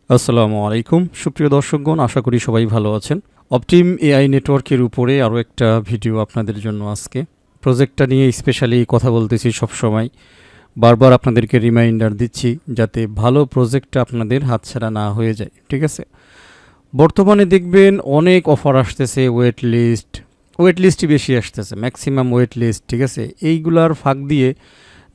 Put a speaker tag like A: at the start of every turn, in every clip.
A: আসসালামু আলাইকুম সুপ্রিয় দর্শকগণ, আশা করি সবাই ভালো আছেন। অপটিম এআই নেটওয়ার্কের উপরে আরও একটা ভিডিও আপনাদের জন্য আজকে প্রজেক্টটা নিয়ে স্পেশালি কথা বলতেছি। সব সময় বারবার আপনাদেরকে রিমাইন্ডার দিচ্ছি যাতে ভালো প্রজেক্টটা আপনাদের হাতছাড়া না হয়ে যায়। ঠিক আছে, বর্তমানে দেখবেন অনেক অফার আসতেছে, ওয়েট লিস্টই বেশি আসতেছে, ম্যাক্সিমাম ওয়েট লিস্ট। ঠিক আছে, এইগুলার ফাঁক দিয়ে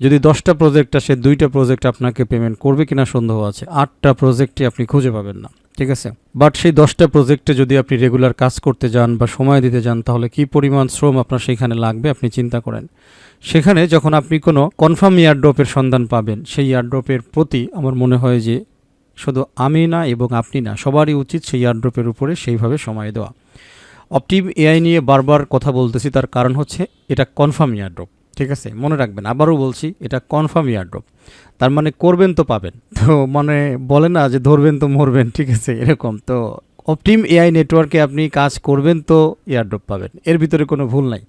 A: যদি 10টা প্রজেক্ট আসে, 2টা প্রজেক্ট আপনাকে পেমেন্ট করবে কিনা সন্দেহ আছে, 8টা প্রজেক্টই আপনি খুঁজে পাবেন না। ঠিক আছে, বাট সেই 10টা প্রজেক্টে যদি আপনি রেগুলার কাজ করতে যান বা সময় দিতে যান, তাহলে কি পরিমাণ শ্রম আপনার সেখানে লাগবে আপনি চিন্তা করেন। সেখানে যখন আপনি কোনো কনফার্ম ইয়ারড্রপের সন্ধান পাবেন, সেই ইয়ারড্রপের প্রতি আমার মনে হয় যে শুধু আমি না এবং আপনি না, সবারই উচিত সেই ইয়ারড্রপের উপরে সেইভাবে সময় দেওয়া। অপটিম এআই নিয়ে বারবার কথা বলতেছি, তার কারণ হচ্ছে এটা কনফার্ম ইয়ারড্রপ। ঠিক আছে, মনে রাখবেন, আবারও বলছি, এটা কনফার্ম ইয়ারড্রপ। তার মানে করবেন তো পাবেন, তো মানে বলে না যে ধরবেন তো মরবেন। ঠিক আছে, এরকম তো অপটিম এআই নেটওয়ার্কে আপনি কাজ করবেন তো ইয়ারড্রপ পাবেন, এর ভিতরে কোনো ভুল নাই।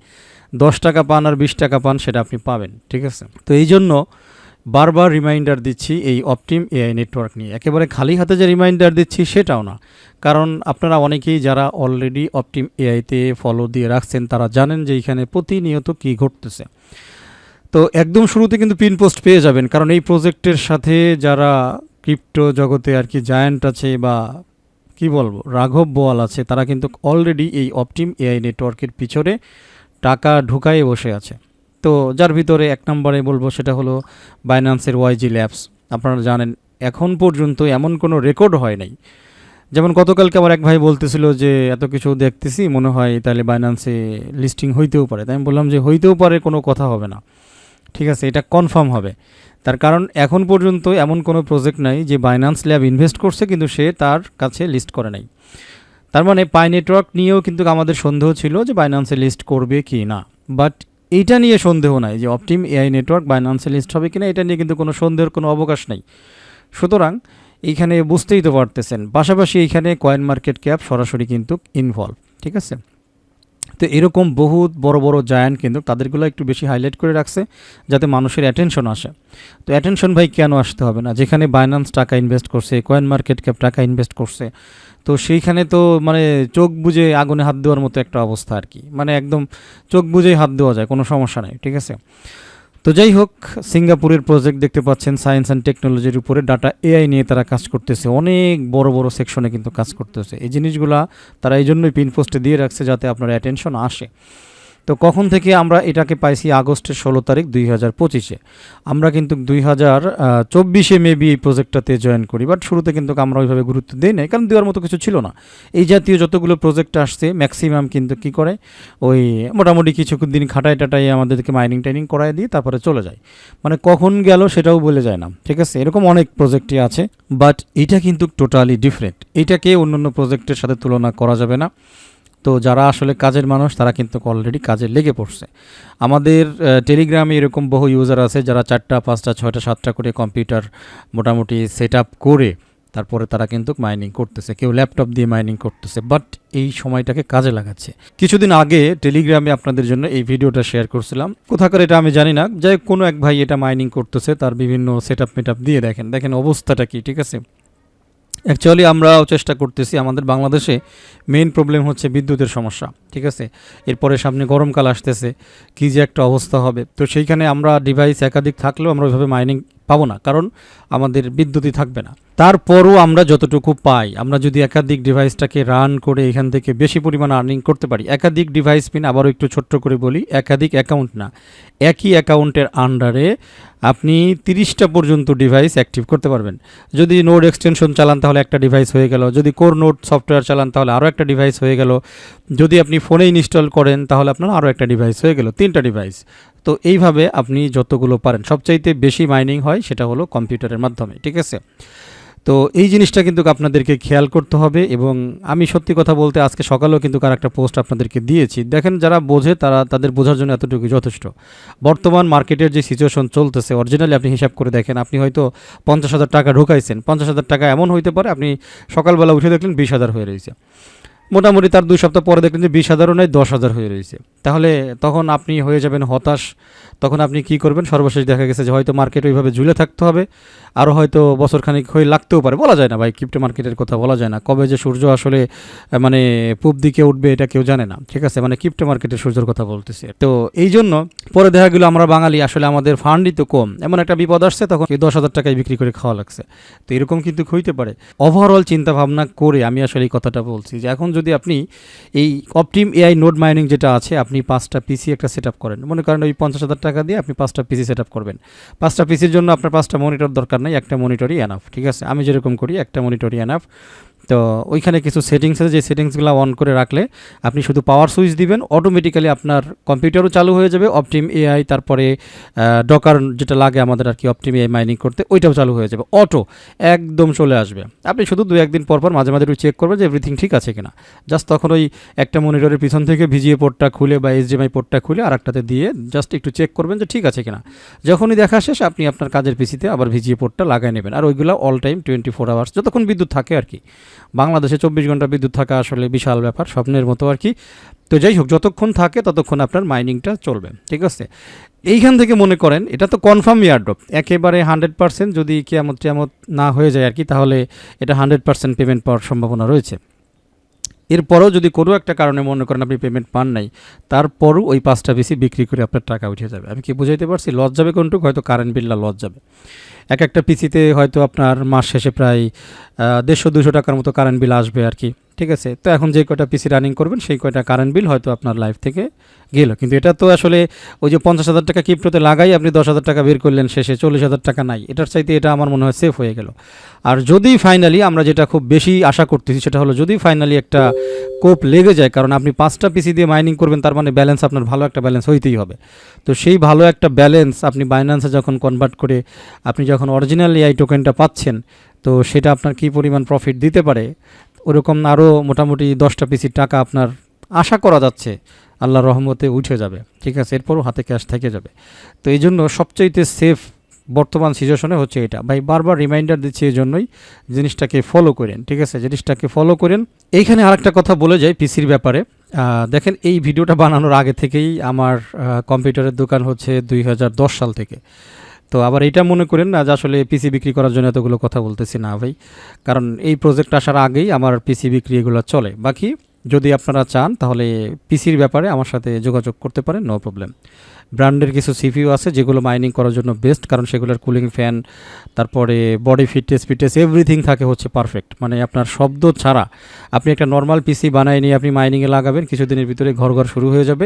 A: 10 টাকা পান আর 20 টাকা পান, সেটা আপনি পাবেন। ঠিক আছে, তো এই জন্য বারবার রিমাইন্ডার দিচ্ছি এই অপটিম এআই নেটওয়ার্ক নিয়ে। একেবারে খালি হাতে যে রিমাইন্ডার দিচ্ছি সেটাও না, কারণ আপনারা অনেকেই যারা অলরেডি অপটিম এআইতে ফলো দিয়ে রাখছেন তারা জানেন যে এখানে প্রতিনিয়ত কী ঘটতেছে। তো একদম শুরুতে কিন্তু পিন পোস্ট পেয়ে যাবেন, কারণ এই প্রজেক্টের সাথে যারা ক্রিপ্টো জগতে আর কি জায়ান্ট আছে বা কি বলবো রাঘব বোয়াল আছে, তারা কিন্তু অলরেডি এই অপটিম এআই নেটওয়ার্কের পিছনে টাকা ঢুকায়ে বসে আছে। তো যার ভিতরে এক নম্বরে বলবো সেটা হলো বাইন্যান্সের ওয়াইজি ল্যাবস। আপনারা জানেন এখন পর্যন্ত এমন কোনো রেকর্ড হয় নাই। যেমন গতকালকে আমার এক ভাই বলতেছিল যে এত কিছু দেখতেছি, মনে হয় তাহলে বাইন্যান্সে লিস্টিং হইতেও পারে। তাই আমি বললাম যে হইতেও পারে, কোনো কথা হবে না। ঠিক আছে, এটা কনফার্ম হবে। তার কারণ এখন পর্যন্ত এমন কোনো প্রজেক্ট নাই যে বাইন্যান্স ল্যাব ইনভেস্ট করছে কিন্তু সে তার কাছে লিস্ট করে নাই। তার মানে পাই নেটওয়ার্ক নিয়েও কিন্তু আমাদের সন্দেহ ছিল যে বাইন্যান্সে লিস্ট করবে কি না, বাট এইটা নিয়ে সন্দেহ নাই যে অপটিম এআই নেটওয়ার্ক বাইন্যান্সে লিস্ট হবে কিনা, এটা নিয়ে কিন্তু কোনো সন্দেহের কোনো অবকাশ নেই। সুতরাং এইখানে বুঝতেই তো পারতেছেন, পাশাপাশি এইখানে কয়েন মার্কেট ক্যাপ সরাসরি কিন্তু ইনভলভ। ঠিক আছে, তো এরকম বহুত বড় বড় জায়ান্ট কিন্তু তাদেরগুলো একটু বেশি হাইলাইট করে রাখছে যাতে মানুষের অ্যাটেনশন আসে। তো অ্যাটেনশন ভাই কেন আসতে হবে না, যেখানে বাইন্যান্স টাকা ইনভেস্ট করছে, কয়েন মার্কেট ক্যাপ টাকা ইনভেস্ট করছে, তো সেইখানে তো মানে চোখ বুজে আগুনে হাত দেওয়ার মতো একটা অবস্থা আর কি, মানে একদম চোখ বুজেই হাত দেওয়া যায়, কোনো সমস্যা নাই। ঠিক আছে, তো যাই হোক, সিঙ্গাপুরের প্রজেক্ট দেখতে পাচ্ছেন সায়েন্স অ্যান্ড টেকনোলজির উপরে ডাটা এআই নিয়ে তারা কাজ করতেছে, অনেক বড় বড় সেকশনে কিন্তু কাজ করতেছে। এই জিনিসগুলা তারা এই জন্যই পিন পোস্টে দিয়ে রাখছে যাতে আপনার অ্যাটেনশন আসে। তো কখন থেকে আমরা এটাকে পাইছি? আগস্টের 16 তারিখ 2025-এ। আমরা কিন্তু 2024-এ মেবি এই প্রজেক্টটাতে জয়েন করি, বাট শুরুতে কিন্তু আমরা ওইভাবে গুরুত্ব দিই নাই, কারণ দেওয়ার মতো কিছু ছিল না। এই জাতীয় যতগুলো প্রজেক্ট আসছে ম্যাক্সিমাম কিন্তু কী করে, ওই মোটামুটি কিছু দিন খাটায় টাটাই আমাদেরকে মাইনিং টাইনিং করায় দিয়ে তারপরে চলে যায়, মানে কখন গেল সেটাও বলে যায় না। ঠিক আছে, এরকম অনেক প্রজেক্টই আছে, বাট এটা কিন্তু টোটালি ডিফারেন্ট। এইটাকে অন্যান্য প্রজেক্টের সাথে তুলনা করা যাবে না। তো যারা আসলে কাজের মানুষ তারা কিন্তু অলরেডি কাজে লেগে পড়ছে। আমাদের টেলিগ্রামে এরকম বহু ইউজার আছে যারা 4টা 5টা 6টা 7টা করে কম্পিউটার মোটামুটি সেট আপ করে তারপরে তারা কিন্তু মাইনিং করতেছে, কেউ ল্যাপটপ দিয়ে মাইনিং করতেছে, বাট এই সময়টাকে কাজে লাগাচ্ছে। কিছুদিন আগে টেলিগ্রামে আপনাদের জন্য এই ভিডিওটা শেয়ার করছিলাম, কোথাকার এটা আমি জানি না, যাই কোনো এক ভাই এটা মাইনিং করতেছে, তার বিভিন্ন সেট আপ মেট আপ দিয়ে দেখেন অবস্থাটা কি। ঠিক আছে, অ্যাকচুয়ালি আমরাও চেষ্টা করতেছি। আমাদের বাংলাদেশে মেইন প্রবলেম হচ্ছে বিদ্যুতের সমস্যা। ঠিক আছে, এরপরে সামনে গরমকাল আসতেছে, কী যে একটা অবস্থা হবে। তো সেইখানে আমরা ডিভাইস একাধিক থাকলেও আমরা ওইভাবে মাইনিং পাবো না, কারণ আমাদের বিদ্যুৎই থাকবে না। তারপরও আমরা যতটুকু পাই, আমরা যদি একাধিক ডিভাইসটাকে রান করে এখান থেকে বেশি পরিমাণ আর্নিং করতে পারি, একাধিক ডিভাইস পিন, আবারও একটু ছোট্ট করে বলি, একাধিক অ্যাকাউন্ট না, একই অ্যাকাউন্টের আন্ডারে আপনি 30টা পর্যন্ত ডিভাইস অ্যাক্টিভ করতে পারবেন। যদি নোড এক্সটেনশন চালান তাহলে একটা ডিভাইস হয়ে গেল, যদি কোর নোড সফটওয়্যার চালান তাহলে আরও একটা ডিভাইস হয়ে গেল, যদি আপনি ফোনে ইনস্টল করেন তাহলে আপনার আরও একটা ডিভাইস হয়ে গেল, 3টা ডিভাইস। তো এইভাবে আপনি যতগুলো পারেন, সবচাইতে বেশি মাইনিং হয় সেটা হলো কম্পিউটারের মাধ্যমে। ঠিক আছে, তো এই জিনিসটা কিন্তু আপনাদেরকে খেয়াল করতে হবে। এবং আমি সত্যি কথা বলতে আজকে সকালেও কিন্তু একটা পোস্ট আপনাদেরকে দিয়েছি, দেখেন যারা বোঝে তারা তাদের বোঝার জন্য এতটুকু যথেষ্ট। বর্তমান মার্কেটের যে সিচুয়েশন চলতেছে, অরিজিনালি আপনি হিসাব করে দেখেন, আপনি হয়তো 50,000 টাকা ঢুকাইছেন, 50,000 টাকা এমন হইতে পারে আপনি সকালবেলা উঠে দেখলেন 20,000 হয়ে রয়েছে। মোটামুটি তার 2 সপ্তাহ পরে দেখলেন যে 20,000ও নয় 10,000 হয়ে রয়েছে। তাহলে তখন আপনি হয়ে যাবেন হতাশ। তখন আপনি কি করবেন? সর্বশেষ দেখা গেছে যে হয়তো মার্কেট ওইভাবে ঝুলে থাকতে হবে, আরও হয়তো বছরখানিক হয়ে লাগতেও পারে, বলা যায় না ভাই, ক্রিপ্টো মার্কেটের কথা বলা যায় না, কবে যে সূর্য আসলে মানে পূব দিকে উঠবে এটা কেউ জানে না, ঠিক আছে, মানে ক্রিপ্টো মার্কেটের সূর্যের কথা বলতেছি। তো এই জন্য পরে দেখা গেলো আমরা বাঙালি আসলে আমাদের ফান্ডই তো কম, এমন একটা বিপদ আসছে তখন 10,000 টাকায় বিক্রি করে খাওয়া লাগছে। তো এরকম কিন্তু হইতে পারে। ওভারঅল চিন্তা ভাবনা করে আমি আসলে এই কথাটা বলছি যে এখন যদি আপনি এই অপটিম এআই নোড মাইনিং যেটা আছে, আপনি 5টা পিসি একটা সেট আপ করেন, মনে করেন ওই 50,000 টাকা দিয়ে আপনি 5টা পিসি সেট আপ করবেন। 5টা পিসির জন্য আপনার 5টা মনিটর দরকার নাই, একটা মনিটরই এনাফ, ঠিক আছে, আমি যেরকম করি একটা মনিটরই এনাফ। তো ওইখানে কিছু সেটিংস আছে, যে সেটিংসগুলো অন করে রাখলে আপনি শুধু পাওয়ার সুইচ দিবেন, অটোমেটিক্যালি আপনার কম্পিউটারও চালু হয়ে যাবে, অপটিম এআই, তারপরে ডকার যেটা লাগে আমাদের আর কি অপটিম এআই মাইনিং করতে, ওইটাও চালু হয়ে যাবে, অটো একদম চলে আসবে। আপনি শুধু 2-1 দিন পর পর মাঝে মাঝে একটু চেক করবেন যে এভরিথিং ঠিক আছে কিনা। জাস্ট তখন ওই একটা মনিটরের পিছন থেকে ভিজিএ পোর্টটা খুলে বা এইচডিএমআই পোর্টটা খুলে আর একটাতে দিয়ে জাস্ট একটু চেক করবেন যে ঠিক আছে কিনা। যখনই দেখা শেষ আপনি আপনার কাজের পিসিতে আবার ভিজিএ পোর্টটা লাগাই নেবেন। আর ওইগুলো অল টাইম 24 আওয়ার্স, যতক্ষণ বিদ্যুৎ থাকে আর কি। বাংলাদেশে 24 ঘন্টা বিদ্যুৎ থাকা আসলে বিশাল ব্যাপার, স্বপ্নের মতো আর কি। তো যাই হোক, যতক্ষণ থাকে ততক্ষণ আপনার মাইনিংটা চলবে, ঠিক আছে। এইখান থেকে মনে করেন এটা তো কনফার্ম ইয়ারড্রপ, একেবারে 100% যদি কিয়ামত না হয়ে যায় আর কি, তাহলে এটা 100% পেমেন্ট পাওয়ার সম্ভাবনা রয়েছে। এরপরও যদি কোনো একটা কারণে মনে করেন আপনি পেমেন্ট পান নাই, তারপরও ওই 5টা পিসি বিক্রি করে আপনার টাকা উঠে যাবে। আমি কি বুঝাইতে পারছি? লস যাবে কোনটুকু? হয়তো কারেন্ট বিলটা লস যাবে। একটা পিসিতে হয়তো আপনার মাস শেষে প্রায় 150-200 টাকার মতো কারেন্ট বিল আসবে আর কি, ঠিক আছে। তো এখন যে কয়টা পিসি রানিং করবেন সেই কয়টা কারেন্ট বিল হয়তো আপনার লাইফ থেকে গেল। কিন্তু এটা তো আসলে ওই যে 50,000 টাকা ক্রিপ্টোতে লাগাই আপনি 10,000 টাকা বের করলেন, শেষে 40,000 টাকা নাই, এটার চাইতে এটা আমার মনে হয় সেফ হয়ে গেল। আর যদি ফাইনালি আমরা যেটা খুব বেশি আশা করতেছি সেটা হলো যদি ফাইনালি একটা কোপ লেগে যায়, কারণ আপনি 5টা পিসি দিয়ে মাইনিং করবেন, তার মানে ব্যালেন্স আপনার ভালো একটা ব্যালেন্স হইতেই হবে। তো সেই ভালো একটা ব্যালেন্স আপনি বাইন্যান্সে যখন কনভার্ট করে আপনি যখন অরিজিনাল এআই টোকেনটা পাচ্ছেন, তো সেটা আপনার কী পরিমাণ প্রফিট দিতে পারে, ওরকম আরও মোটামুটি 10টা পিসির টাকা আপনার আশা করা যাচ্ছে আল্লাহর রহমতে উঠে যাবে, ঠিক আছে। এরপরও হাতে ক্যাশ থেকে যাবে। তো এই জন্য সবচাইতে সেফ বর্তমান সিচুয়েশনে হচ্ছে এটা। ভাই বারবার রিমাইন্ডার দিচ্ছি এই জন্যই, জিনিসটাকে ফলো করেন, ঠিক আছে, জিনিসটাকে ফলো করেন। এইখানে আরেকটা কথা বলে যাই পিসির ব্যাপারে। দেখেন এই ভিডিওটা বানানোর আগে থেকেই আমার কম্পিউটারের দোকান হচ্ছে 2010 সাল থেকে। তো আবার এটা মনে করেন না যে আসলে পিসি বিক্রি করার জন্য এতগুলো কথা বলতেছি, না ভাই, কারণ এই প্রজেক্ট আসার আগেই আমার পিসি বিক্রি এগুলো চলে। বাকি যদি আপনারা চান তাহলে পিসির ব্যাপারে আমার সাথে যোগাযোগ করতে পারেন, নো প্রবলেম। ব্র্যান্ডের কিছু সিপিইউ আছে যেগুলো মাইনিং করার জন্য বেস্ট, কারণ সেগুলোর কুলিং ফ্যান, তারপরে বডি ফিটনেস এভরিথিং থাকে হচ্ছে পারফেক্ট। মানে আপনার শব্দ ছাড়া আপনি একটা নর্মাল পিসি বানায় নিয়ে আপনি মাইনিংয়ে লাগাবেন, কিছুদিনের ভিতরে ঘর শুরু হয়ে যাবে,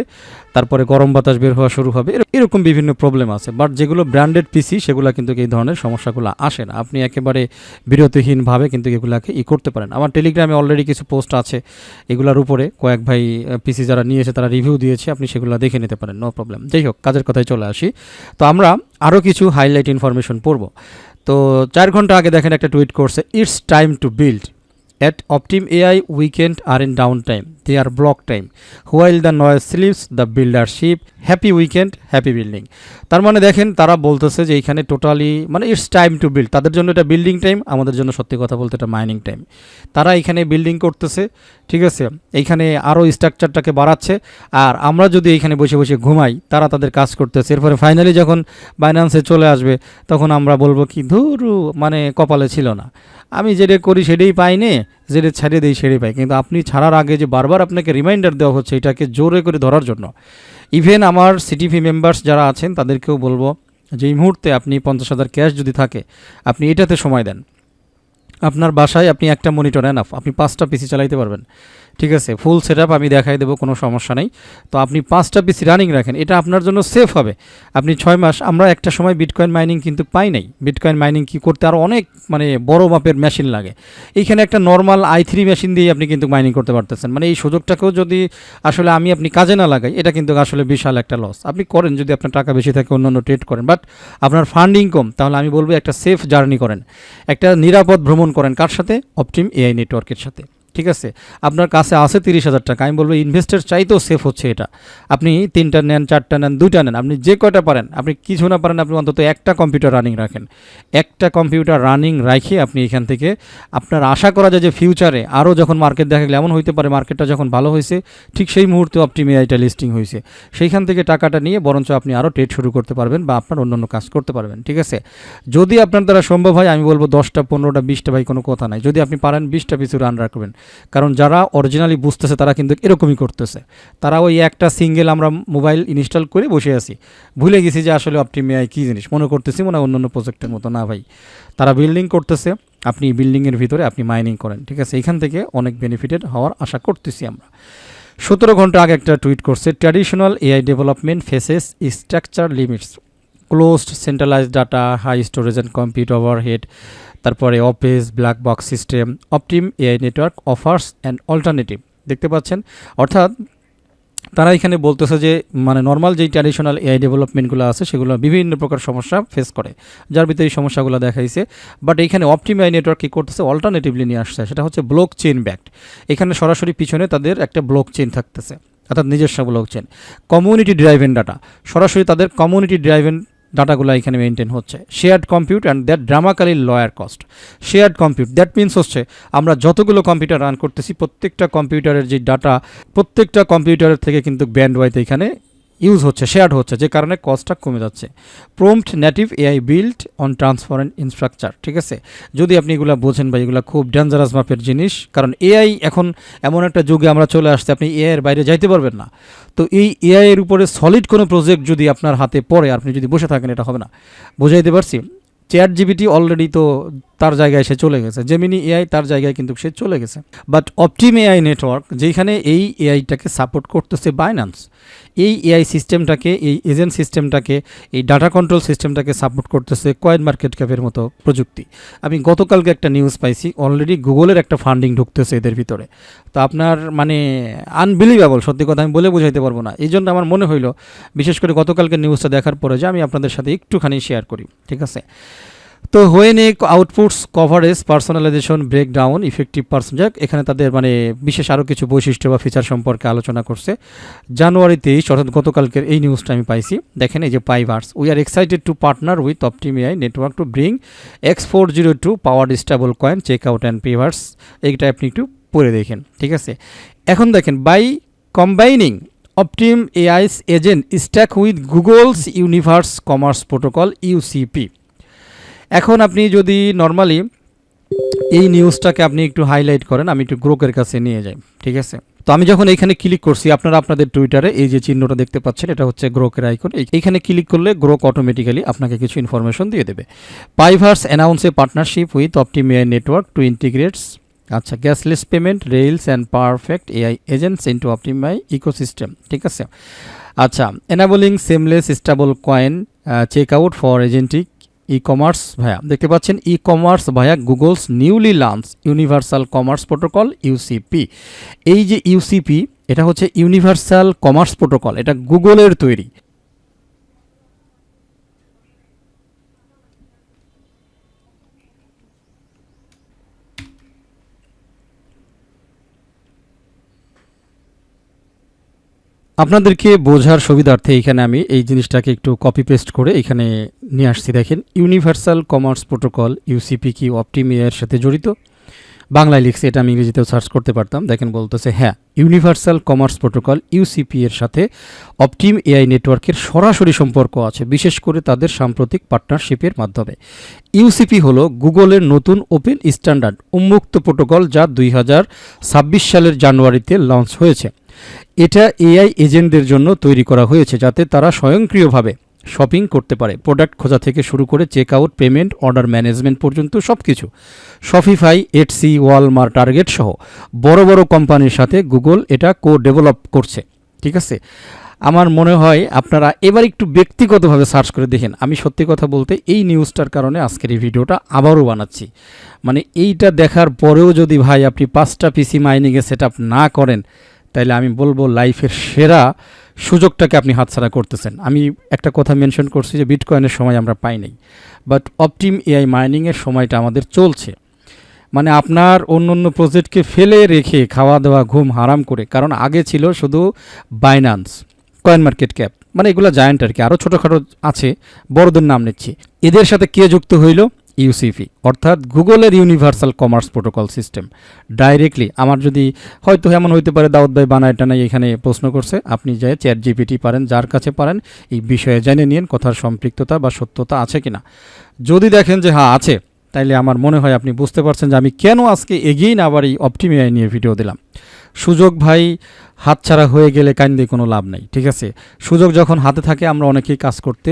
A: তারপরে গরম বাতাস বের হওয়া শুরু হবে, এরকম বিভিন্ন প্রবলেম আছে। বাট যেগুলো ব্র্যান্ডেড পিসি সেগুলো কিন্তু এই ধরনের সমস্যাগুলো আসে না। আপনি একেবারে বিরতিহীনভাবে কিন্তু এগুলাকে করতে পারেন। আমার টেলিগ্রামে অলরেডি কিছু পোস্ট আছে এগুলোর উপরে, কয়েক ভাই পিসি যারা নিয়েছে তারা রিভিউ দিয়েছে, আপনি সেগুলো দেখে নিতে পারেন, নো প্রবলেম। যাই হোক, কাজের কথায় চলে আসি। তো আমরা আরও কিছু হাইলাইট ইনফরমেশন পড়ব। তো 4 ঘন্টা আগে দেখেন একটা টুইট করছে, it's time to build at Optim AI weekend are in downtime, they are block time, while the noise sleeps the builder sheep, happy weekend happy building. তার মানে দেখেন তারা বলতেছে যে এইখানে টোটালি মানে ইটস টাইম টু বিল্ড, তাদের জন্য এটা বিল্ডিং টাইম, আমাদের জন্য সত্যি কথা বলতে এটা মাইনিং টাইম। তারা এখানে বিল্ডিং করতেছে, ঠিক আছে, এইখানে আরও স্ট্রাকচারটাকে বাড়াচ্ছে, আর আমরা যদি এইখানে বসে বসে ঘুমাই তারা তাদের কাজ করতেছে। এরপরে ফাইনালি যখন বাইন্যান্সে চলে আসবে তখন আমরা বলবো কি ধুরু, মানে কপালে ছিল না, আমি যেটা করি সেটাই পাইনি, যেটা ছেড়ে দিই সেটাই পাই। কিন্তু আপনি ছাড়ার আগে যে বারবার আপনাকে রিমাইন্ডার দেওয়া হচ্ছে এটাকে জোরে করে ধরার জন্য। ইভেন আমার সিটিভি মেম্বার্স যারা আছেন তাদেরকেও বলবো যে এই মুহূর্তে আপনি 50,000 ক্যাশ যদি থাকে আপনি এটাতে সময় দেন। আপনার বাসায় আপনি একটা মনিটর এনাফ, আপনি 5টা পিসি চালাইতে পারবেন, ঠিক আছে, ফুল সেটআপ আমি দেখাই দেবো, কোনো সমস্যা নেই। তো আপনি 5টা পিসি রানিং রাখেন, এটা আপনার জন্য সেফ হবে। আপনি 6 মাস, আমরা একটা সময় বিটকয়েন মাইনিং কিন্তু পাই নাই, বিটকয়েন মাইনিং কি করতে আরও অনেক মানে বড় মাপের মেশিন লাগে। এইখানে একটা নর্মাল i3 মেশিন দিয়ে আপনি কিন্তু মাইনিং করতে পারতেছেন। মানে এই সুযোগটাকেও যদি আসলে আপনি কাজে না লাগাই, এটা কিন্তু আসলে বিশাল একটা লস। আপনি করেন যদি আপনার টাকা বেশি থাকে অন্যান্য ট্রেড করেন, বাট আপনার ফান্ডিং কম, তাহলে আমি বলবো একটা সেফ জার্নি করেন, একটা নিরাপদ ভ্রমণ করেন। কার সাথে? অপটিম এআই নেটওয়ার্কের সাথে। ঠিক আছে, আপনার কাছে আছে 30,000 টাকা, আমি বলবো ইনভেস্টের চাইতেও সেফ হচ্ছে এটা। আপনি 3টা নেন, 4টা নেন, 2টা নেন, আপনি যে কয়টা পারেন, আপনি কিছু না পারেন আপনি অন্তত একটা কম্পিউটার রানিং রাখেন। একটা কম্পিউটার রানিং রাখে আপনি এখান থেকে আপনার আশা করা যায় যে ফিউচারে আরও যখন মার্কেট দেখা গেলে এমন হইতে পারে মার্কেটটা যখন ভালো হয়েছে ঠিক সেই মুহূর্তে অপটিম এআইটা লিস্টিং হয়েছে, সেইখান থেকে টাকাটা নিয়ে বরঞ্চ আপনি আরও ট্রেড শুরু করতে পারবেন বা আপনার অন্যান্য কাজ করতে পারবেন। ঠিক আছে, যদি আপনার দ্বারা সম্ভব হয় আমি বলবো 10টা 15টা 20টা ভাই কোনো কথা নাই, যদি আপনি পারেন 20টা পিছু রান রাখবেন। কারণ যারা অরিজিনালি বুঝতেছে তারা কিন্তু এরকমই করতেছে। তারা ওই একটা সিঙ্গেল আমরা মোবাইল ইনস্টল করে বসে আছি, ভুলে গেছি যে আসলে অপটিম এআই কী জিনিস, মনে করতেছি মনে হয় অন্যান্য প্রজেক্টের মতো। না ভাই, তারা বিল্ডিং করতেছে, আপনি বিল্ডিংয়ের ভিতরে আপনি মাইনিং করেন। ঠিক আছে, এখান থেকে অনেক বেনিফিটেড হওয়ার আশা করতেছি আমরা। 17 ঘন্টা আগে একটা টুইট করছে, traditional AI development faces structure limits, closed centralized data, high storage and compute overhead, তারপরে opaque black box system, Optim AI network offers and alternative. দেখতে পাচ্ছেন, অর্থাৎ তারা এখানে বলতেছে যে মানে নর্মাল যেই ট্র্যাডিশনাল এআই ডেভেলপমেন্টগুলো আছে সেগুলো বিভিন্ন প্রকার সমস্যা ফেস করে, যার ভিতরে এই সমস্যাগুলো দেখাইছে। বাট এইখানে অপটিম এআই নেটওয়ার্ক কী করতেছে, অল্টারনেটিভলি নিয়ে আসছে, সেটা হচ্ছে ব্লক চেইন ব্যাকড। এখানে সরাসরি পিছনে তাদের একটা ব্লক চেইন থাকতেছে, অর্থাৎ নিজস্ব blockchain, community driven data, সরাসরি তাদের কমিউনিটি ড্রাইভেন ডাটাগুলো এখানে মেনটেন হচ্ছে। Shared compute and that dramatically lower cost. Shared compute that means হচ্ছে আমরা যতগুলো কম্পিউটার রান করতেছি প্রত্যেকটা কম্পিউটারের যে ডাটা প্রত্যেকটা কম্পিউটারের থেকে কিন্তু ব্যান্ডওয়াইথ এখানে ইউজ হচ্ছে, শেয়ার্ড হচ্ছে, যে কারণে কস্টটা কমে যাচ্ছে। Prompt native AI build on transparent infrastructure. ঠিক আছে, যদি আপনি এগুলো বোঝেন বা এগুলো খুব ডেঞ্জারাস মাপের জিনিস, কারণ এআই এখন এমন একটা যুগে আমরা চলে আসছে আপনি এআই এর বাইরে যাইতে পারবেন না। তো এই এআই এর উপরে সলিড কোনো প্রজেক্ট যদি আপনার হাতে পড়ে আপনি যদি বসে থাকেন, এটা হবে না। বোঝাইতে পারছি? চ্যাট জিপিটি অলরেডি তো তার জায়গায় সে চলে গেছে, জেমিনি এআই তার জায়গায় কিন্তু সে চলে গেছে। বাট অপটিম এআই নেটওয়ার্ক যেখানে এই এআইটাকে সাপোর্ট করতেছে বাইন্যান্স, এই এআই সিস্টেমটাকে, এই এজেন্ট সিস্টেমটাকে, এই ডাটা কন্ট্রোল সিস্টেমটাকে সাপোর্ট করতেছে কয়েন মার্কেট ক্যাপের মতো প্রযুক্তি। আমি গতকালকে একটা নিউজ পাইছি, অলরেডি গুগলের একটা ফান্ডিং ঢুকতেছে এদের ভিতরে। তো আপনার মানে আনবিলিভেবল, সত্যি কথা আমি বলে বোঝাইতে পারবো না। এই জন্য আমার মনে হইলো বিশেষ করে গতকালকে নিউজটা দেখার পরে যে আমি আপনাদের সাথে একটুখানি শেয়ার করি। ঠিক আছে, তো when a outputs coverage personalisation breakdown effective person, যাক এখানে তাদের মানে বিশেষ আরও কিছু বৈশিষ্ট্য বা ফিচার সম্পর্কে আলোচনা করছে। জানুয়ারি 23 অর্থাৎ গতকালকের এই নিউজটা আমি পাইছি। দেখেন এই যে Pieverse, we are excited to partner with Optim AI network to bring X402 powered stablecoin check out and Pieverse. এইটা আপনি একটু পড়ে দেখেন। ঠিক আছে, এখন দেখেন, by combining Optim AI's agent stack with Google's universe commerce protocol UCP. এখন আপনি যদি নর্মালি এই নিউজটাকে আপনি একটু হাইলাইট করেন, আমি একটু গ্রোকের কাছে নিয়ে যাই। ঠিক আছে, তো আমি যখন এইখানে ক্লিক করছি, আপনারা আপনাদের টুইটারে এই যে চিহ্নটা দেখতে পাচ্ছেন, এটা হচ্ছে গ্রোকের আইকন। এইখানে ক্লিক করলে গ্রোক অটোমেটিক্যালি আপনাকে কিছু ইনফরমেশন দিয়ে দেবে। Pieverse announce a partnership with Optim AI network to integrates আচ্ছা gasless payment rails and perfect AI agents into Optim AI ecosystem. ঠিক আছে, আচ্ছা, enabling seamless stablecoin check out for agentic e commerce via. দেখতে পাচ্ছেন e commerce via Google's newly launch universal commerce protocol UCP. এই যে UCP, এটা হচ্ছে universal commerce protocol, এটা গুগলের তৈরি। আপনাদেরকে বোঝার সুবিধার্থে এখানে আমি এই জিনিসটাকে একটু কপি পেস্ট করে এখানে নিয়ে আসছি। দেখেন, ইউনিভার্সাল কমার্স প্রোটোকল ইউসিপি কি অপটিম এআই এর সাথে জড়িত? বাংলায় লিখছে, এটা আমি ইংরেজিতেও সার্চ করতে পারতাম। দেখেন বলতেছে হ্যাঁ, ইউনিভার্সাল কমার্স প্রোটোকল ইউসিপি এর সাথে অপটিম এআই নেটওয়ার্কের সরাসরি সম্পর্ক আছে, বিশেষ করে তাদের সাম্প্রতিক পার্টনারশিপের মাধ্যমে। ইউসিপি হলো গুগলের নতুন ওপেন স্ট্যান্ডার্ড উন্মুক্ত প্রোটোকল, যা 2026 সালের জানুয়ারিতে লঞ্চ হয়েছে। এটা এআই এজেন্টদের জন্য তৈরি করা হয়েছে যাতে তারা স্বয়ংক্রিয়ভাবে শপিং করতে পারে, প্রোডাক্ট খোঁজা থেকে শুরু করে check out, payment, order management পর্যন্ত সব কিছু। শপিফাই, এটসি, ওয়ালমার্ট, টার্গেট সহ বড় বড় কোম্পানির সাথে গুগল এটা ডেভেলপ করছে। ঠিক আছে, আমার মনে হয় আপনারা এবার একটু ব্যক্তিগতভাবে সার্চ করে দেখেন। আমি সত্যি কথা বলতে এই নিউজটার কারণে আজকের এই ভিডিওটা আবারও বানাচ্ছি। মানে এইটা দেখার পরেও যদি ভাই আপনি 5টা পিসি মাইনিংয়ে সেট আপ না করেন, তাইলে আমি বলবো লাইফের সেরা সুযোগটাকে আপনি হাতছাড়া করতেছেন। আমি একটা কথা মেনশন করছি যে বিটকয়েনের সময় আমরা পাই নাই, বাট অপটিম এআই মাইনিংয়ের সময়টা আমাদের চলছে। মানে আপনার অন্য অন্য প্রজেক্টকে ফেলে রেখে খাওয়া দাওয়া ঘুম হারাম করে, কারণ আগে ছিল শুধু বাইন্যান্স, কয়েন মার্কেট ক্যাপ, মানে এগুলো জায়ান্ট আর কি, আরও ছোটোখাটো আছে, বড়দের নাম নিচ্ছি। এদের সাথে কে যুক্ত হইল? ইউসিপি, অর্থাৎ গুগলের universal commerce protocol system. Directly আমার যদি হয়তো এমন হইতে পারে দাউদ ভাই বানায় টানাই এখানে প্রশ্ন করছে, আপনি যাই চ্যাট জিপিটি পারেন, যার কাছে পারেন, এই বিষয়ে জেনে নিন কথার সম্পৃক্ততা বা সত্যতা আছে কিনা। যদি দেখেন যে হ্যাঁ আছে, তাইলে আমার মনে হয় আপনি বুঝতে পারছেন যে আমি কেন আজকে এগেইন আবার এই অপটিম এআই নিয়ে ভিডিও দিলাম। সুযোগ ভাই হাতছাড়া হয়ে গেলে কাইন্দে কোনো লাভ নেই, ঠিক আছে? সুযোগ যখন হাতে থাকে আমরা অনেকেই কাজ করতে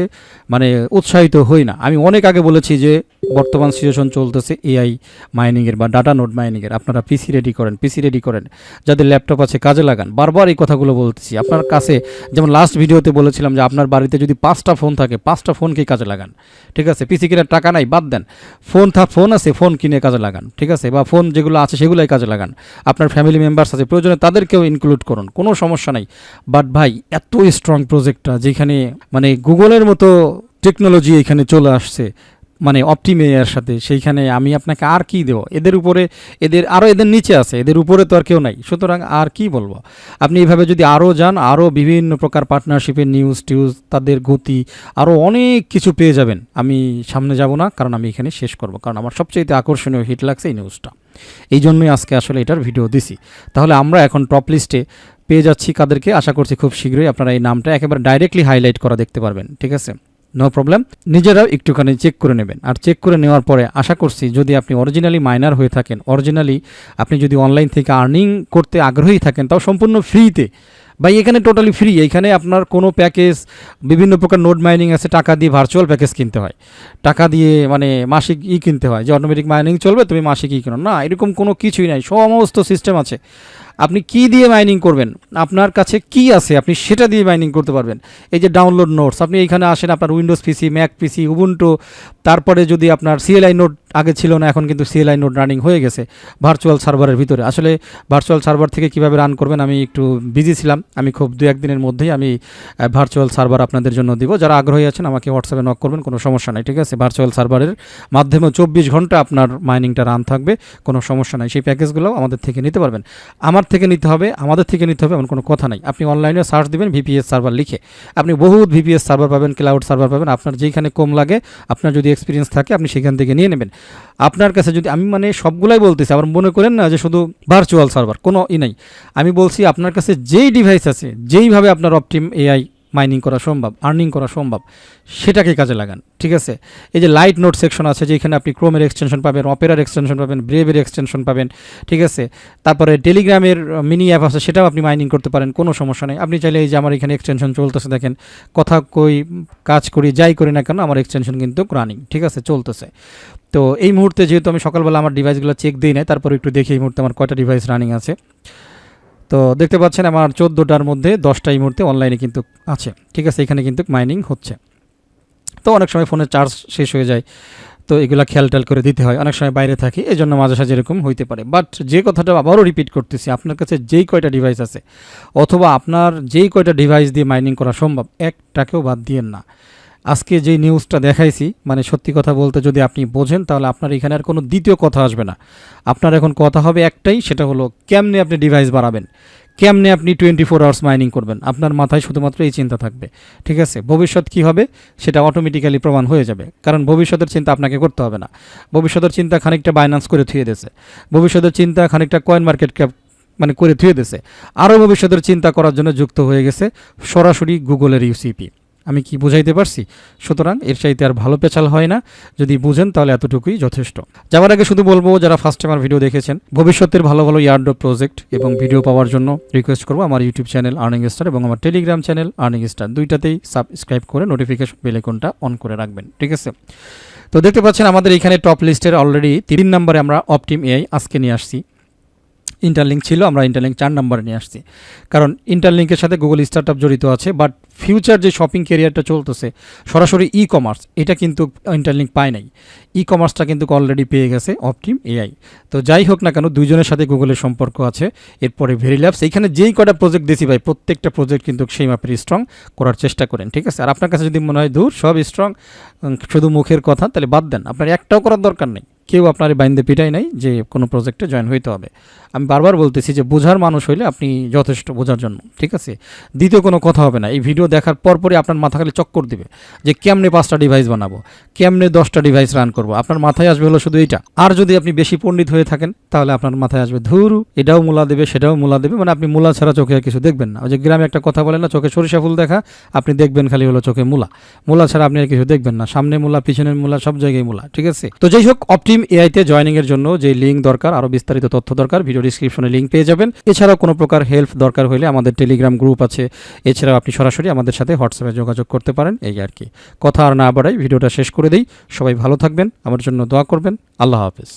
A: মানে উৎসাহিত হই না। আমি অনেক আগে বলেছি যে বর্তমান সিচুয়েশন চলতেছে এআই মাইনিংয়ের বা ডাটা নোড মাইনিংয়ের, আপনারা পিসি রেডি করেন, যাদের ল্যাপটপ আছে কাজে লাগান। বারবার এই কথাগুলো বলতেছি আপনার কাছে, যেমন লাস্ট ভিডিওতে বলেছিলাম যে আপনার বাড়িতে যদি 5টা ফোন থাকে, 5টা ফোনকেই কাজে লাগান, ঠিক আছে? পিসি কেনার টাকা নাই বাদ দেন, ফোন আছে, ফোন কিনে কাজে লাগান, ঠিক আছে? বা ফোন যেগুলো আছে সেগুলোই কাজে লাগান। আপনার ফ্যামিলি মেম্বার্স আছে, প্রয়োজনে তাদেরকেও ইনক্লুড করুন, কোনো সমস্যা নাই। বাট ভাই এত স্ট্রং প্রজেক্টটা, যেখানে মানে গুগলের মতো টেকনোলজি এখানে চলে আসছে, মানে অপটিম এআইয়ের সাথে, সেইখানে আমি আপনাকে আর কি দেবো? এদের উপরে, এদের নিচে আছে, এদের উপরে তো আর কেউ নাই, সুতরাং আর কি বলবো। আপনি এইভাবে যদি আরও যান, আরও বিভিন্ন প্রকার পার্টনারশিপের নিউজ টিউজ, তাদের গতি, আরও অনেক কিছু পেয়ে যাবেন। আমি সামনে যাব না, কারণ আমি এখানে শেষ করব, কারণ আমার সবচেয়ে আকর্ষণীয় হিট লাগছে এই নিউজটা, এই জন্যই আজকে আসলে এটার ভিডিও দিছি। তাহলে আমরা এখন টপ লিস্টে পেয়ে যাচ্ছি কাদেরকে, আশা করছি খুব শীঘ্রই আপনারা এই নামটা একেবারে ডাইরেক্টলি হাইলাইট করা দেখতে পারবেন, ঠিক আছে? নো প্রবলেম, নিজেরাও একটুখানি চেক করে নেবেন। আর চেক করে নেওয়ার পরে আশা করছি যদি আপনি অরিজিনালি মাইনার হয়ে থাকেন, অরিজিনালি আপনি যদি অনলাইন থেকে আর্নিং করতে আগ্রহী থাকেন, তাও সম্পূর্ণ ফ্রিতে, ভাই এখানে টোটালি ফ্রি। এখানে আপনার কোনো প্যাকেজ, বিভিন্ন প্রকার নোড মাইনিং আছে, টাকা দিয়ে ভার্চুয়াল প্যাকেজ কিনতে হয়, টাকা দিয়ে মানে মাসিক কিনতে হয়, যে অটোমেটিক মাইনিং চলবে তুমি মাসিক কিনো না, এরকম কোনো কিছুই নাই, সমস্ত সিস্টেম আছে। আপনি কি দিয়ে মাইনিং করবেন, আপনার কাছে কি আছে আপনি সেটা দিয়ে মাইনিং করতে পারবেন। এই যে ডাউনলোড নোটস, আপনি এইখানে আসেন, আপনার উইন্ডোজ পিসি, ম্যাক পিসি, উবুন্টু, তারপরে যদি আপনার সিএলআই নোট আগে ছিল না, এখন কিন্তু সিএলআই নোট রানিং হয়ে গেছে ভার্চুয়াল সার্ভারের ভিতরে। আসলে ভার্চুয়াল সার্ভার থেকে কিভাবে রান করবেন, আমি একটু বিজি ছিলাম, আমি খুব 2-1 দিনের মধ্যেই আমি ভার্চুয়াল সার্ভার আপনাদের জন্য দিব। যারা আগ্রহী আছেন আমাকে হোয়াটসঅ্যাপে নক করবেন, কোনো সমস্যা নাই, ঠিক আছে? ভার্চুয়াল সার্ভারের মাধ্যমে 24 ঘন্টা আপনার মাইনিংটা রান থাকবে, কোনো সমস্যা নাই। সেই প্যাকেজগুলো আমাদের থেকে নিতে পারবেন। আমাদের থেকে নিতে হবে এমন কোনো কথা নাই। আপনি অনলাইনে সার্চ দিবেন ভিপিএস সার্ভার লিখে, আপনি বহুত ভিপিএস সার্ভার পাবেন, ক্লাউড সার্ভার পাবেন। আপনার যেখানে কম লাগে, আপনার যদি এক্সপিরিয়েন্স থাকে, আপনি সেখান থেকে নিয়ে নেবেন। আপনার কাছে যদি, আমি মানে সবগুলাই বলতেছি, আবার মনে করেন না যে শুধু ভার্চুয়াল সার্ভার, কোনো নাই। আমি বলছি আপনার কাছে যেই ডিভাইস আছে, যেইভাবে আপনার অপটিম এআই মাইনিং করা সম্ভব, আর্নিং করা সম্ভব, সেটাকে কাজে লাগান, ঠিক আছে? এই যে লাইট নোট সেকশন আছে, যেখানে আপনি ক্রোমের এক্সটেনশন পাবেন, অপেরার এক্সটেনশন পাবেন, ব্রেভের এক্সটেনশন পাবেন, ঠিক আছে? তারপরে টেলিগ্রামের মিনি অ্যাপ আছে, সেটাও আপনি মাইনিং করতে পারেন, কোনো সমস্যা নেই। আপনি চাইলে এই যে আমার এখানে এক্সটেনশন চলতেছে, দেখেন, কথা কই, কাজ করি, যাই করি না কেন, আমার এক্সটেনশন কিন্তু রানিং, ঠিক আছে, চলতেছে। তো এই মুহূর্তে যেহেতু আমি সকালবেলা আমার ডিভাইসগুলো চেক দিই নাই, তারপরে একটু দেখি এই মুহূর্তে আমার কয়টা ডিভাইস রানিং আছে। তো দেখতে পাচ্ছেন আমার 14টার মধ্যে 10টা এই মুহূর্তে অনলাইনে কিন্তু আছে, ঠিক আছে? এখানে কিন্তু মাইনিং হচ্ছে। তো অনেক সময় ফোনের চার্জ শেষ হয়ে যায়, তো এগুলো খেয়াল করে দিতে হয়, অনেক সময় বাইরে থাকি, এই জন্য মাঝে সাঝে এরকম হইতে পারে। বাট যে কথাটা আবারও রিপিট করতেছি, আপনার কাছে যেই কয়টা ডিভাইস আছে, অথবা আপনার যেই কয়টা ডিভাইস দিয়ে মাইনিং করা সম্ভব, একটাকেও বাদ দিয়েন না। আজকে যে নিউজটা দেখাইছি, মানে সত্যি কথা বলতে যদি আপনি বোঝেন, তাহলে আপনার এখানে আর কোনো দ্বিতীয় কথা আসবে না। আপনার এখন কথা হবে একটাই, সেটা হলো কেমনে আপনি ডিভাইস বাড়াবেন, কেমনে আপনি 24 আওয়ার্স মাইনিং করবেন। আপনার মাথায় শুধুমাত্র এই চিন্তা থাকবে, ঠিক আছে? ভবিষ্যৎ কী হবে সেটা অটোমেটিক্যালি প্রমাণ হয়ে যাবে, কারণ ভবিষ্যতের চিন্তা আপনাকে করতে হবে না। ভবিষ্যতের চিন্তা খানিকটা বাইন্যান্স করে থুয়ে দিয়েছে, ভবিষ্যতের চিন্তা খানিকটা কয়েন মার্কেট ক্যাপ মানে করে থুয়ে দিয়েছে, আরও ভবিষ্যতের চিন্তা করার জন্য যুক্ত হয়ে গেছে সরাসরি গুগলের ইউসিপি। আমি কি বুঝাইতে পারছি? সুতরাং এর চাইতে আর ভালো পেঁচাল হয় না, যদি বুঝেন তাহলে এতটুকুই যথেষ্ট। যাওয়ার আগে শুধু বলবো, যারা ফার্স্ট টাইম আমার ভিডিও দেখেছেন, ভবিষ্যতের ভালো ভালো ইয়ারড্রপ প্রজেক্ট এবং ভিডিও পাওয়ার জন্য রিকোয়েস্ট করবো আমার ইউটিউব চ্যানেল আর্নিং স্টার এবং আমার টেলিগ্রাম চ্যানেল আর্নিং স্টার, দুইটাতেই সাবস্ক্রাইব করে নোটিফিকেশন বেল আইকনটা অন করে রাখবেন, ঠিক আছে? তো দেখতে পাচ্ছেন আমাদের এখানে টপ লিস্টের অলরেডি 3 নম্বরে আমরা অপটিম এআই আজকে নিয়ে আসছি। ইন্টারলিঙ্ক ছিল, আমরা ইন্টারলিঙ্ক 4 নম্বরে নিয়ে আসছি, কারণ ইন্টারলিঙ্কের সাথে গুগল স্টার্টআপ জড়িত আছে। বাট ফিউচার যে শপিং ক্যারিয়ারটা চলতেছে সরাসরি ই কমার্স, এটা কিন্তু ইন্টারলিঙ্ক পায় নাই। ই কমার্সটা কিন্তু অলরেডি পেয়ে গেছে অপটিম এআই। তো যাই হোক না কেন, দুইজনের সাথে গুগলের সম্পর্ক আছে। এরপরে ভেরিল্যাবস, এইখানে যেই কটা প্রজেক্ট দিয়েছি ভাই, প্রত্যেকটা প্রজেক্ট কিন্তু সেই মাপের স্ট্রং করার চেষ্টা করেন, ঠিক আছে? আর আপনার কাছে যদি মনে হয় দূর সব স্ট্রং, শুধু মুখের কথা, তাহলে বাদ দেন, আপনার একটাও করার দরকার নেই, কেউ আপনার বাইন্দে পিটাই নাই যে কোনো প্রজেক্টে জয়েন হইতে হবে। আমি বারবার বলতেছি যে বোঝার মানুষ হইলে আপনি যথেষ্ট বোঝার জন্য, ঠিক আছে। দ্বিতীয় কোনো কথা হবে না, এই ভিডিও দেখার পরপরই আপনার মাথা খালি চক্কর দিবে যে কেমনে 5টা ডিভাইস বানাবো, কেমনে 10টা ডিভাইস রান করব। আপনার মাথায় আসবে হলো শুধু এইটা। আর যদি আপনি বেশি পণ্ডিত হয়ে থাকেন তাহলে আপনার মাথায় আসবে ধুরু, এটাও মূলা দেবে সেটাও মূলা দেবে, মানে আপনি মূলা ছাড়া চোখে আর কিছু দেখবেন না। ওই যে গ্রামে একটা কথা বলে না, চোখে সরিষা ফুল দেখা, আপনি দেখবেন খালি হলো চোখে মূলা, মূলা ছাড়া আপনি আর কিছু দেখবেন না। সামনে মূলা, পিছনের মূলা, সব জায়গায় মূলা, ঠিক আছে। তো যাই হোক, অপটিম এআইতে জয়েনিং এর জন্য যে লিঙ্ক দরকার, আরো বিস্তারিত তথ্য দরকার, ভিডিও ডিসক্রিপশনে লিঙ্ক পেয়ে যাবেন। এছাড়াও কোনো প্রকার হেল্প দরকার হলে আমাদের টেলিগ্রাম গ্রুপ আছে, এছাড়াও আপনি সরাসরি আমাদের সাথে হোয়াটসঅ্যাপে যোগাযোগ করতে পারেন। এই আর কি, কথা আর না বাড়াই ভিডিওটা শেষ করে দেই। সবাই ভালো থাকবেন, আমার জন্য দোয়া করবেন। আল্লাহ হাফেজ।